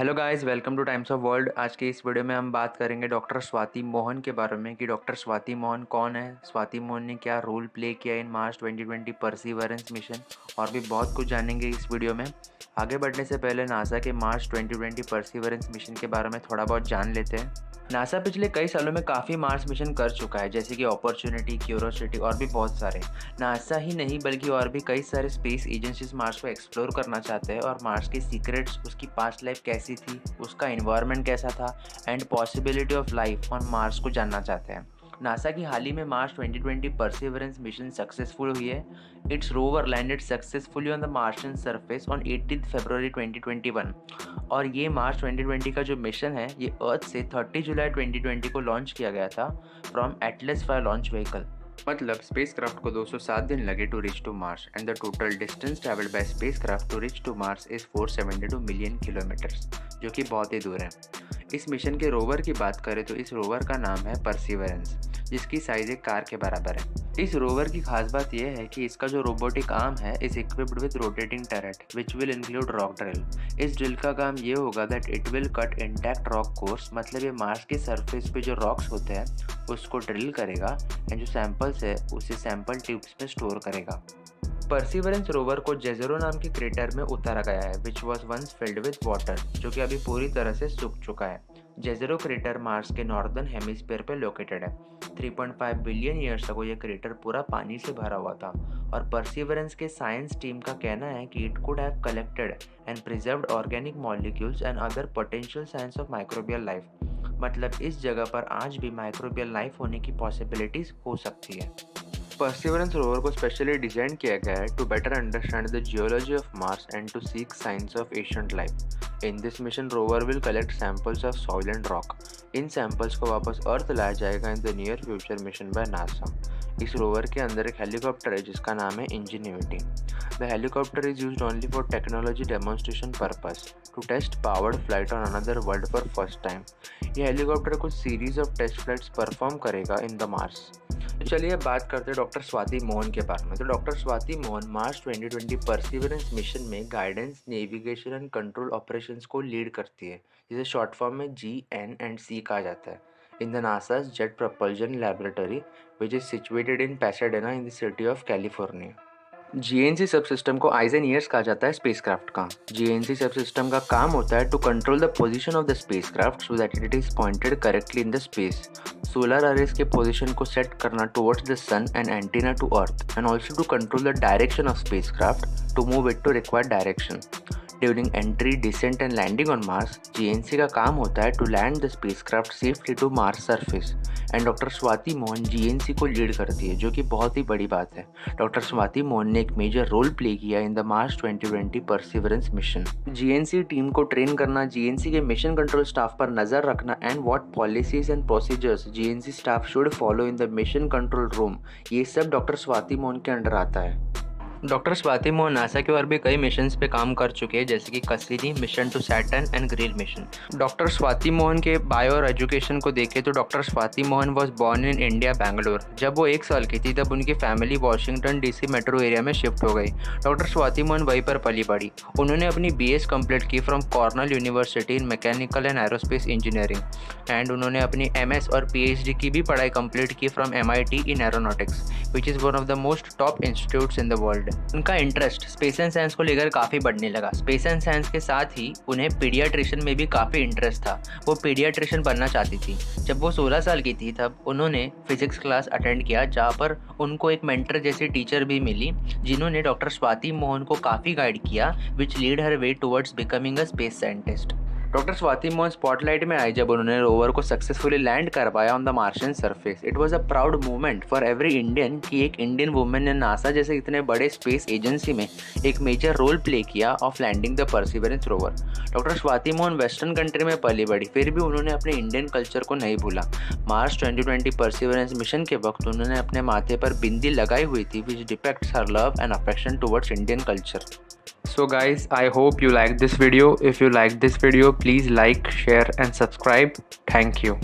Hello guys, welcome two times of world. आज के इस वीडियो में हम बात करेंगे डॉक्टर स्वाति मोहन के बारे में कि डॉक्टर स्वाति मोहन कौन है, स्वाति मोहन ने क्या रोल प्ले किया इन मार्च 2020 परसीवरेंस मिशन, और भी बहुत कुछ जानेंगे इस वीडियो में। आगे बढ़ने से पहले नासा के मार्च 2020 परसीवरेंस मिशन के बारे में थोड़ा बहुत जान लेते हैं। नासा पिछले कई सालों में काफ़ी मार्स मिशन कर चुका है, जैसे कि अपॉर्चुनिटी, क्यूरोसिटी और भी बहुत सारे। नासा ही नहीं बल्कि और भी कई सारे स्पेस एजेंसीज मार्स को एक्सप्लोर करना चाहते हैं और मार्स के सीक्रेट्स, उसकी पास्ट लाइफ कैसी थी, उसका इन्वायरमेंट कैसा था and possibility of life on Mars को जानना चाहते हैं। नासा की हाल ही में मार्च 2020 परसिवरेंस मिशन सक्सेसफुल हुई है। It's rover landed successfully on the Martian surface on 18 फरवरी 2021 और ये मार्च 2020 का जो मिशन है ये अर्थ से 30 जुलाई 2020 को लॉन्च किया गया था फ्रॉम एटलस 5 लॉन्च व्हीकल। मतलब स्पेसक्राफ्ट को 207 दिन लगे to reach to Mars and the total distance travelled by spacecraft to reach to Mars is 472 million kilometres, जो कि बहुत ही दूर है। इस मिशन के रोवर की बात करें तो इस रोवर का नाम है परसिवरेंस, जिसकी साइज एक कार के बराबर है। इस रोवर की खास बात यह है कि इसका जो रोबोटिक आर्म है is equipped with rotating turret which will include rock drill. इस ड्रिल का काम ये होगा that it will cut intact rock course, मतलब ये मार्स के सरफेस पे जो रॉक्स होते हैं उसको ड्रिल करेगा एंड जो सैंपल्स है उसे सैंपल ट्यूब्स में स्टोर करेगा। परसिवरेंस रोवर को जेजरो नाम के क्रेटर में उतारा गया है which was once filled with water, जो कि अभी पूरी तरह से सूख चुका है। जेजरो क्रेटर मार्स के नॉर्दर्न हेमिस्फीयर पे लोकेटेड है। 3.5 बिलियन ईयर्स अगो ये क्रेटर पूरा पानी से भरा हुआ था और परसिवरेंस के साइंस टीम का कहना है कि it could have collected and preserved organic molecules and other potential science of microbial life. मतलब इस जगह पर आज भी माइक्रोबियल लाइफ होने की पॉसिबिलिटीज हो सकती है। परसिवरेंस रोवर को स्पेशली डिजाइन किया गया है to better understand the geology of Mars and to seek science of ancient life. In this mission rover will collect samples of soil and rock. इन सैंपल्स को वापस अर्थ लाया जाएगा in the near future mission by NASA. इस rover के अंदर एक हेलीकॉप्टर है जिसका नाम है Ingenuity. The helicopter is used only for technology demonstration purpose to test powered flight on another world for first time. यह हेलीकॉप्टर कुछ series of test flights perform करेगा इन द मार्स। तो चलिए अब बात करते हैं डॉक्टर स्वाति मोहन के बारे में। तो डॉक्टर स्वाति मोहन मार्च 2020 परसिवरेंस मिशन में guidance, navigation and control operations को लीड करती है, जिसे शॉर्ट फॉर्म में GN&C कहा जाता है। In the NASA's jet propulsion laboratory which is situated in Pasadena in the city of California. GNC subsystem को आइज एंड ईयर्स कहा जाता है स्पेसक्राफ्ट का। GNC सब सिस्टम का काम होता है to control the position of the spacecraft so that it is pointed correctly in the space. Solar arrays के पोजीशन को सेट करना towards the sun and antenna to earth and also to control the direction of spacecraft to move it to required direction. During entry, descent and landing on Mars, GNC का काम होता है to land the spacecraft safely to Mars surface and doctor Swati Mohan GNC को lead करती है, जो कि बहुत ही बड़ी बात है। डॉक्टर स्वाति मोहन ने एक मेजर रोल प्ले किया in the March 2020 perseverance mission. GNC team को ट्रेन करना, GNC के मिशन कंट्रोल स्टाफ पर नजर रखना and what policies and procedures GNC staff should follow in the mission control room, ये सब डॉक्टर स्वाति मोहन के अंडर आता है। डॉक्टर स्वाति मोहन नासा के और भी कई मिशंस पे काम कर चुके हैं, जैसे कि Cassini mission to Saturn and Grail mission. Doctor Swati Mohan के बायो और एजुकेशन को देखें तो doctor Swati Mohan was born in India, Bangalore. जब वो 1 साल की थी तब उनकी family Washington DC metro area में शिफ्ट हो गई। डॉक्टर स्वाति मोहन वहीं पर पली बड़ी। उन्होंने अपनी BS कंप्लीट की from Cornell university in mechanical and aerospace engineering and उन्होंने अपनी MS और PhD की भी पढ़ाई कंप्लीट की from MIT in aeronautics which is one of the most top institutes in the world. उनका इंटरेस्ट स्पेस एंड साइंस को लेकर काफ़ी बढ़ने लगा। स्पेस एंड साइंस के साथ ही उन्हें पीडियाट्रिशियन में भी काफ़ी इंटरेस्ट था। वो पीडियाट्रिशियन बनना चाहती थी। जब वो 16 साल की थी तब उन्होंने फिजिक्स क्लास अटेंड किया, जहाँ पर उनको एक मेंटर जैसी टीचर भी मिली, जिन्होंने डॉक्टर स्वाति मोहन को काफ़ी गाइड किया, which lead her way towards becoming a space scientist. Doctor Swati Mohan spotlight में आई जब उन्होंने रोवर को सक्सेसफुली लैंड करवाया on the Martian surface. It was a proud movement for every Indian कि एक इंडियन वुमेन ने नासा जैसे इतने बड़े स्पेस एजेंसी में एक मेजर रोल प्ले किया of landing the Perseverance rover. Doctor Swati Mohan western country में पली बड़ी, फिर भी उन्होंने अपने इंडियन कल्चर को नहीं भूला। मार्च 2020 परसिवरेंस मिशन के वक्त उन्होंने अपने माथे पर बिंदी लगाई हुई थी which depicts her love and affection towards Indian culture. So guys, I hope you liked this video. If you liked this video, please like, share and subscribe. Thank you.